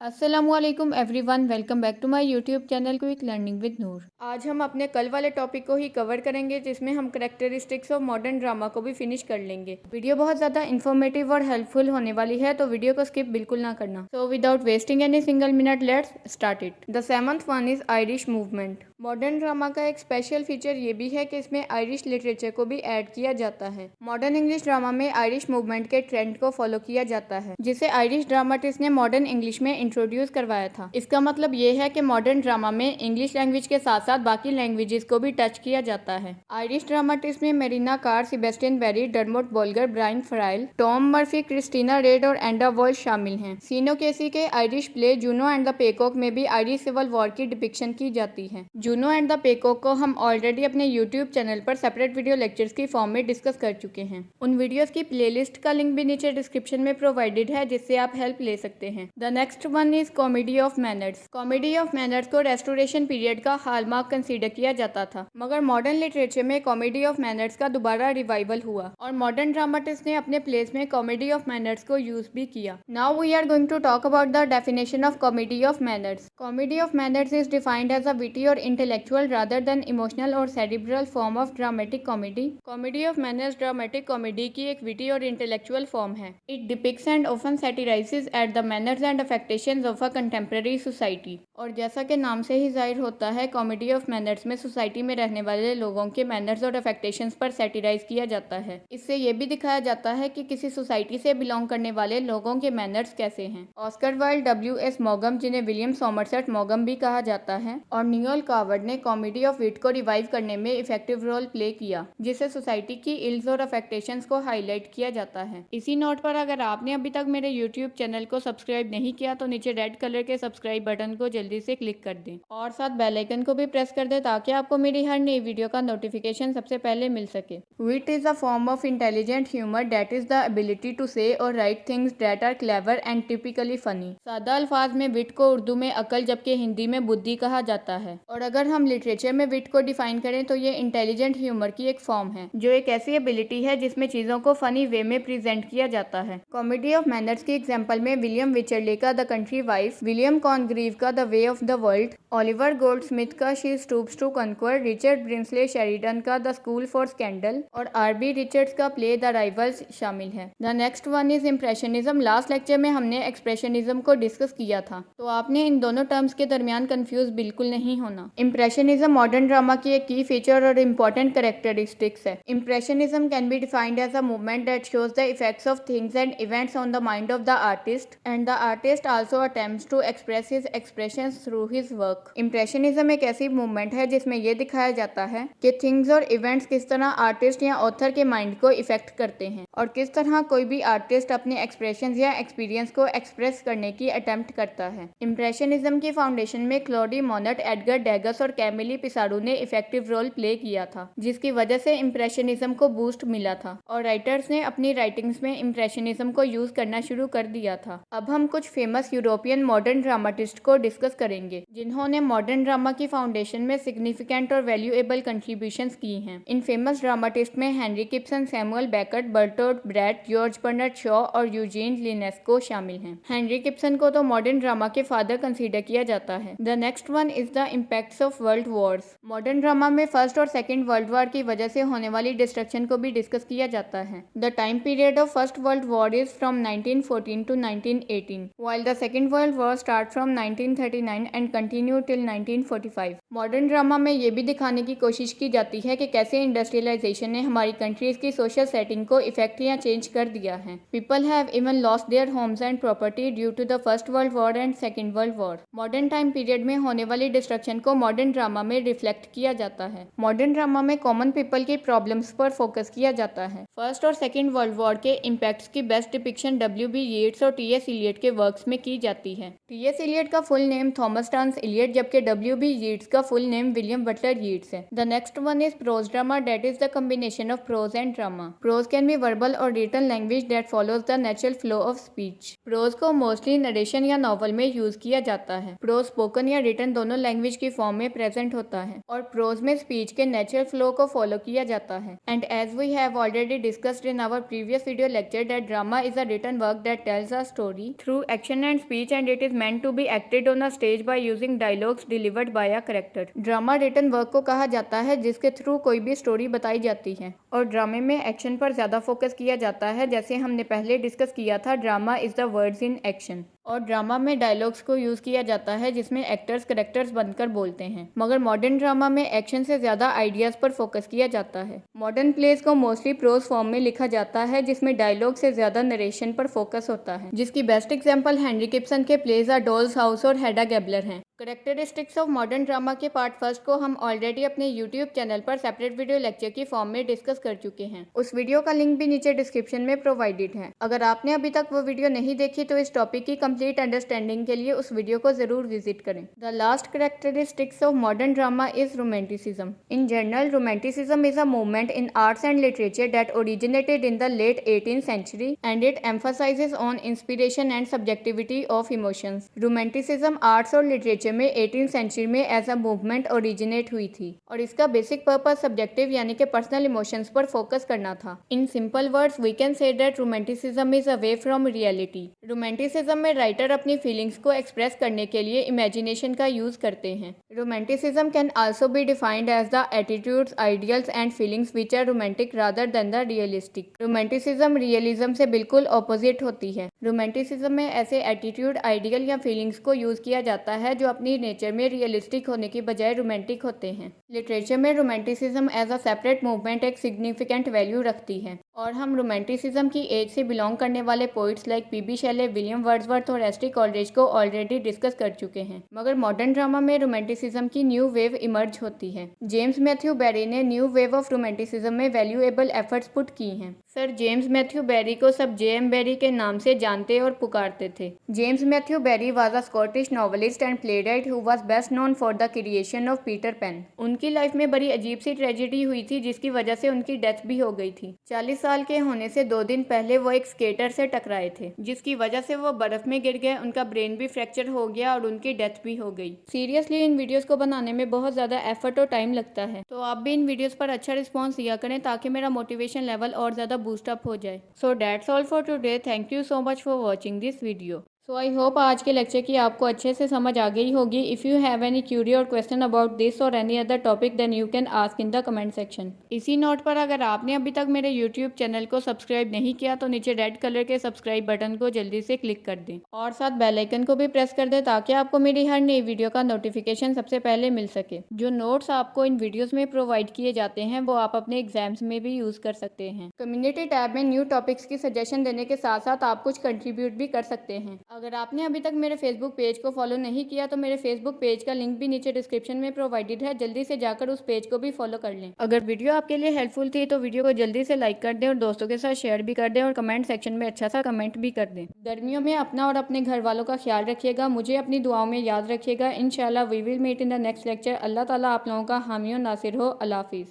अस्सलामुअलैकुम everyone, welcome back to my YouTube channel Quick Learning with Noor. आज हम अपने कल वाले टॉपिक को ही कवर करेंगे, जिसमें हम करेक्टरिस्टिक्स ऑफ मॉडर्न ड्रामा को भी फिनिश कर लेंगे। वीडियो बहुत ज़्यादा इन्फॉर्मेटिव और हेल्पफुल होने वाली है, तो वीडियो को स्किप बिल्कुल ना करना। So without wasting any single minute, let's start it. The seventh one is Irish movement. Modern drama का एक स्पेशल फीचर ये भी है कि इसमें आयरिश लिटरेचर को भी ऐड किया जाता है। मॉडर्न इंग्लिश ड्रामा में आयरिश मूवमेंट के ट्रेंड को फॉलो किया जाता है, जिसे आयरिश ड्रामाटिस्ट ने मॉडर्न इंग्लिश में इंट्रोड्यूस करवाया था। इसका मतलब ये है कि मॉडर्न ड्रामा में इंग्लिश लैंग्वेज के साथ साथ बाकी लैंग्वेजेस को भी टच किया जाता है। आयरिश ड्रामाटिस्ट में Marina Carr, Sebastian Barry, Dermot Bolger, Brian Friel, Tom Murphy, Christina Reid और एंडा वॉल्श शामिल हैं। सीनो केसी के Irish play Juno and the Peacock में भी आयरिश सिविल वॉर की डिपिक्शन की जाती है। जूनो एंड द पेकॉक को हम ऑलरेडी अपने यूट्यूब चैनल पर सेपरेट वीडियो लेक्चर्स की फॉर्म में डिस्कस कर चुके हैं। उन वीडियोस की प्लेलिस्ट का लिंक भी नीचे डिस्क्रिप्शन में प्रोवाइडेड है, जिससे आप हेल्प ले सकते हैं। The next one is comedy of manners. Comedy of manners को रेस्टोरेशन पीरियड का हॉलमार्क कंसीडर किया जाता था, मगर मॉडर्न लिटरेचर में कॉमेडी ऑफ मैनर्स का दोबारा रिवाइवल हुआ और मॉडर्न ड्रामाटिस्ट ने अपने प्लेस में कॉमेडी ऑफ मैनर्स को यूज भी किया। Now we are going to talk about the definition of comedy of manners. Comedy of manners is defined as a witty और intellectual rather than emotional or cerebral form of dramatic comedy. Comedy of manners dramatic comedy की एक witty और intellectual form है। It depicts and often satirizes at the manners and affectations of a contemporary society. और जैसा कि नाम से ही जाहिर होता है, कॉमेडी ऑफ मैनर्स में सोसाइटी में रहने वाले लोगों के मैनर्स और अफेक्टेशंस पर सैटिराइज किया जाता है। इससे ये भी दिखाया जाता है कि किसी सोसाइटी से बिलोंग करने वाले लोगों के मैनर्स कैसे हैं। Oscar Wilde, W.S. मॉगम, जिन्हें विलियम सॉमरसेट मॉगम भी कहा जाता है, और नियोल कावर्ड ने कॉमेडी ऑफ विट को रिवाइव करने में इफेक्टिव रोल प्ले किया, जिससे सोसाइटी की इल्स और अफेक्टेशंस को हाईलाइट किया जाता है। इसी नोट पर अगर आपने अभी तक मेरे यूट्यूब चैनल को सब्सक्राइब नहीं किया, तो नीचे रेड कलर के सब्सक्राइब बटन को जल्दी से क्लिक कर दें और साथ बेल आइकन को भी प्रेस कर दें, ताकि आपको मेरी हर नई वीडियो का नोटिफिकेशन सबसे पहले मिल सके। Wit is a form of intelligent humour that is the ability to say और write things that are clever and typically funny. सादा अल्फाज में विट को उर्दू में अकल जबकि हिंदी में बुद्धि कहा जाता है। और अगर हम लिटरेचर में विट को डिफाइन करें तो ये इंटेलिजेंट ह्यूमर की एक फॉर्म है, जो एक ऐसी एबिलिटी है जिसमें चीजों को फनी वे में प्रेजेंट किया जाता है। कॉमेडी ऑफ मैनर्स की एग्जांपल में विलियम विचरले का the Country Wife, William Congreve का the Way of the World, Oliver Goldsmith का She Stoops to Conquer, Richard Brinsley Sheridan का द स्कूल फॉर स्कैंडल और R.B. रिचर्ड्स का play the Rivals शामिल है। The next one is impressionism. Last lecture में हमने expressionism को discuss किया था, तो आपने इन दोनों टर्म्स के दरमियान कंफ्यूज बिल्कुल नहीं होना। इम्प्रेशनिज्म मॉडर्न ड्रामा की एक की फीचर और इम्पोर्टेंट कैरेक्टरिस्टिक्स है। Impressionism can be defined as a movement that shows the effects of things and events on the mind of the artist, and the artist also attempts to express his expressions through his work. Impressionism एक ऐसी movement है जिसमें यह दिखाया जाता है कि things और इवेंट्स किस तरह आर्टिस्ट या ऑथर के माइंड को इफेक्ट करते हैं, और किस तरह कोई भी आर्टिस्ट अपने एक्सप्रेशंस या एक्सपीरियंस को एक्सप्रेस करने की अटेम्प्ट करता है। इम्प्रेशनिज्म की फाउंडेशन में क्लॉडी मोनेट, एडगर डेगस और कैमिली पिसारो ने इफेक्टिव रोल प्ले किया था, जिसकी वजह से इम्प्रेशनिज्म को बूस्ट मिला था और राइटर्स ने अपनी राइटिंग्स में इम्प्रेशनिज्म को यूज करना शुरू कर दिया था। अब हम कुछ फेमस यूरोपियन मॉडर्न ड्रामाटिस्ट को डिस्कस करेंगे, जिन्होंने मॉडर्न ड्रामा की फाउंडेशन में सिग्निफिकेंट और वैल्यूएबल कंट्रीब्यूशंस की हैं। इन फेमस ड्रामाटिस्ट में Henrik Ibsen, Samuel Beckett, Bertolt Brecht, George Bernard Shaw और यूजीन लिनेस्को शामिल हैं। हेनरी किप्सन को तो मॉडर्न ड्रामा के फादर कंसीडर किया जाता है। The next one is the impacts of world wars. Modern drama में फर्स्ट और सेकंड वर्ल्ड वॉर की वजह से होने वाली डिस्ट्रक्शन को भी डिस्कस किया जाता है। The time period of first world war is from 1914 to 1918, while the second world war starts from 1939 and continue till 1945। Modern drama में ये भी दिखाने की कोशिश की जाती है कि कैसे इंडस्ट्रियलाइजेशन ने हमारी कंट्रीज की सोशल सेटिंग को इफेक्ट या चेंज कर दिया है। People have even lost their homes and property due to the first world war and second world war. Modern time period में होने वाली डिस्ट्रक्शन को मॉडर्न ड्रामा में रिफ्लेक्ट किया जाता है। मॉडर्न ड्रामा में कॉमन पीपल की प्रॉब्लम्स पर फोकस किया जाता है। फर्स्ट और सेकंड वर्ल्ड वॉर के इम्पैक्ट्स की बेस्ट डिपिक्शन W.B. येट्स और T.S. इलियट के वर्क्स में की जाती है। T.S. इलियट का full name Thomas Stearns Eliot, जबकि W.B. येट्स का full name William Butler Yeats है। The next one is prose drama, that is the combination of prose and drama. Prose can be verbal or written language that follows the natural flow of speech. Prose को mostly narration या novel में use किया जाता है। Prose spoken या written दोनों language की form में प्रेजेंट होता है और प्रोज में स्पीच के नेचुरल फ्लो को फॉलो किया जाता है। And as we have already discussed in our previous video lecture that drama is a written work that tells a story through action and speech and it is meant to be acted on a stage by using dialogues delivered by a character. Drama written work को कहा जाता है जिसके through कोई भी story बताई जाती है और ड्रामे में एक्शन पर ज्यादा फोकस किया जाता है। जैसे हमने पहले डिस्कस किया था, drama is the words in action. और ड्रामा में डायलॉग्स को यूज किया जाता है जिसमें एक्टर्स कैरेक्टर्स बनकर बोलते हैं। मगर मॉडर्न ड्रामा में एक्शन से ज्यादा आइडियाज पर फोकस किया जाता है। मॉडर्न प्लेस को मोस्टली प्रोज फॉर्म में लिखा जाता है जिसमें डायलॉग से ज्यादा नरेशन पर फोकस होता है, जिसकी बेस्ट एग्जांपल हेनरी गिब्सन के प्लेज अ डॉल्स हाउस और हेडा गैबलर हैं। कैरेक्टरिस्टिक्स ऑफ मॉडर्न ड्रामा के पार्ट फर्स्ट को हम ऑलरेडी अपने यूट्यूब चैनल पर सेपरेट वीडियो लेक्चर की फॉर्म में डिस्कस कर चुके हैं। उस वीडियो का लिंक भी नीचे डिस्क्रिप्शन में प्रोवाइडेड है। अगर आपने अभी तक वो वीडियो नहीं देखी तो इस टॉपिक की कंप्लीट अंडरस्टैंडिंग के लिए उस वीडियो को जरूर विजिट करें। The last characteristics of modern drama is romanticism. In general, romanticism is a movement in arts and literature that originated in the late 18th century and it emphasizes on inspiration and subjectivity of emotions. Romanticism arts और literature में 18th century में as a movement originate हुई थी और इसका basic purpose subjective यानी कि personal emotions पर फोकस करना था। In simple words we can say that romanticism is away from reality. Romanticism में राइटर अपनी फीलिंग्स को एक्सप्रेस करने के लिए इमेजिनेशन का यूज करते हैं। Romanticism can also be defined as the attitudes, ideals and feelings which are romantic rather than the realistic. Romanticism realism से बिल्कुल ऑपोजिट होती है। रोमांटिसिज्म में ऐसे एटीट्यूड, आइडियल या फीलिंग्स को यूज किया जाता है जो अपनी नेचर में रियलिस्टिक होने की बजाय रोमांटिक होते हैं। लिटरेचर में romanticism as a separate movement एक सिग्निफिकेंट वैल्यू रखती है और हम रोमांटिसिज्म की एज से बिलोंग करने वाले poets like PB शेले, William Wordsworth और एस टी कॉलरिज को ऑलरेडी डिस्कस कर चुके हैं। मगर मॉडर्न ड्रामा में रोमांटिसिज्म की न्यू वेव इमर्ज होती है। जेम्स मैथ्यू बैरी ने न्यू वेव ऑफ रोमांटिसिज्म में वैल्यूएबल एफर्ट्स पुट की हैं। सर जेम्स मैथ्यू बैरी को सब जेएम बैरी के नाम से जानते और पुकारते थे। James Matthew Barrie was a Scottish novelist and playwright who was best known for the creation of Peter Pan. उनकी लाइफ में बड़ी अजीब सी ट्रेजेडी हुई थी जिसकी वजह से उनकी डेथ भी हो गई थी। 40 साल के होने से 2 दिन पहले वो एक स्केटर से टकराए थे जिसकी वजह से वो बर्फ में गिर गए, उनका ब्रेन भी फ्रैक्चर हो गया और उनकी डेथ भी हो गई। सीरियसली इन वीडियोस को बनाने में बहुत ज्यादा एफर्ट और टाइम लगता है, तो आप भी इन वीडियोस पर अच्छा रिस्पॉन्स दिया करें ताकि मेरा मोटिवेशन लेवल और ज्यादा बूस्ट अप हो जाए। So that's all for today. Thank you so much for watching this video. So I hope आज के लेक्चर की आपको अच्छे से समझ आ गई होगी। If you have any query और क्वेश्चन अबाउट दिस और any other topic then you can ask in the comment section. इसी नोट पर अगर आपने अभी तक मेरे यूट्यूब चैनल को सब्सक्राइब नहीं किया तो नीचे रेड कलर के सब्सक्राइब बटन को जल्दी से क्लिक कर दें और साथ बेल आइकन को भी प्रेस कर दें ताकि आपको मेरी हर नई वीडियो का नोटिफिकेशन सबसे पहले मिल सके। जो नोट्स आपको इन वीडियोज़ में प्रोवाइड किए जाते हैं वो आप अपने एग्जाम्स में भी यूज़ कर सकते हैं। कम्युनिटी टैब में न्यू टॉपिक्स की सजेशन देने के साथ साथ आप कुछ कंट्रीब्यूट भी कर सकते हैं। अगर आपने अभी तक मेरे फेसबुक पेज को फॉलो नहीं किया तो मेरे फेसबुक पेज का लिंक भी नीचे डिस्क्रिप्शन में प्रोवाइडेड है, जल्दी से जाकर उस पेज को भी फॉलो कर लें। अगर वीडियो आपके लिए हेल्पफुल थी तो वीडियो को जल्दी से लाइक कर दें और दोस्तों के साथ शेयर भी कर दें और कमेंट सेक्शन में अच्छा सा कमेंट भी कर दें। गर्मियों में अपना और अपने घर वालों का ख्याल रखिएगा, मुझे अपनी दुआओं में याद रखिएगा। इंशाल्लाह we will meet in the next lecture. अल्लाह ताला आप लोगों का हामी और नासिर हो। अल्लाह हाफिज़।